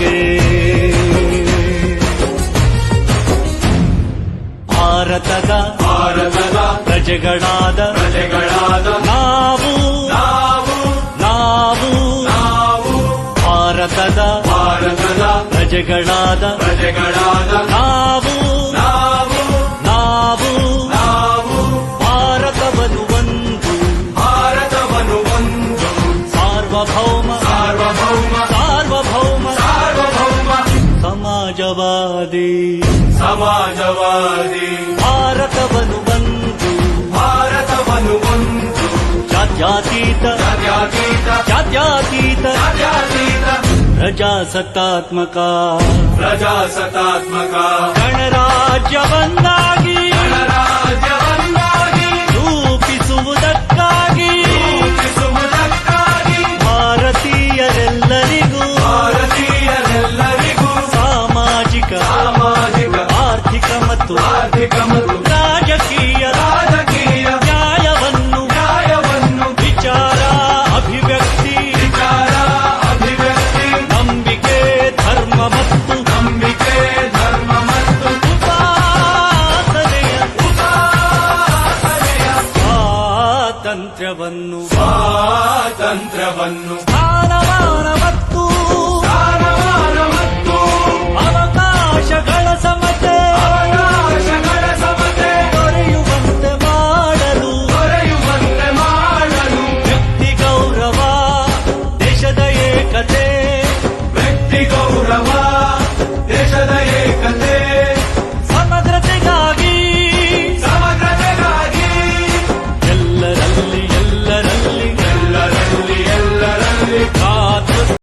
ನಂಬಿಕೆ. ಭಾರತದ ಪ್ರಜೆಗಳಾದ ನಾವು ಭಾರತದ ಪ್ರಜೆಗಳಾದ ನಾವು ಭಾರತವನ್ನು ಒಂದು ಸಾರ್ವಭೌಮ ಸಮಾಜವಾದಿ ಭಾರತವನ್ನು ಒಂದು ಜಾತ್ಯತೀತ ಪ್ರಜಾಸತ್ತಾತ್ಮಕ ಗಣರಾಜ್ಯವನ್ನಾಗಿ ರೂಪಿಸುವುದಕ್ಕಾಗಿ ಭಾರತೀಯರೆಲ್ಲರಿಗೂ ಸಾಮಾಜಿಕ ಆರ್ಥಿಕ ಮತ್ತು ರಾಜಕೀಯ ನ್ಯಾಯವನ್ನು ವಿಚಾರ ಅಭಿವ್ಯಕ್ತಿ ನಂಬಿಕೆ ಧರ್ಮ ಮತ್ತು ಸ್ವಾತಂತ್ರ್ಯವನ್ನು ಸ್ಥಾನಮಾನ ಮತ್ತು ಅವಕಾಶಗಳ ಸಮತೆ ದೊರೆಯುವಂತೆ ಮಾಡಲು ವ್ಯಕ್ತಿ ಗೌರವ ದೇಶದ ಏಕತೆ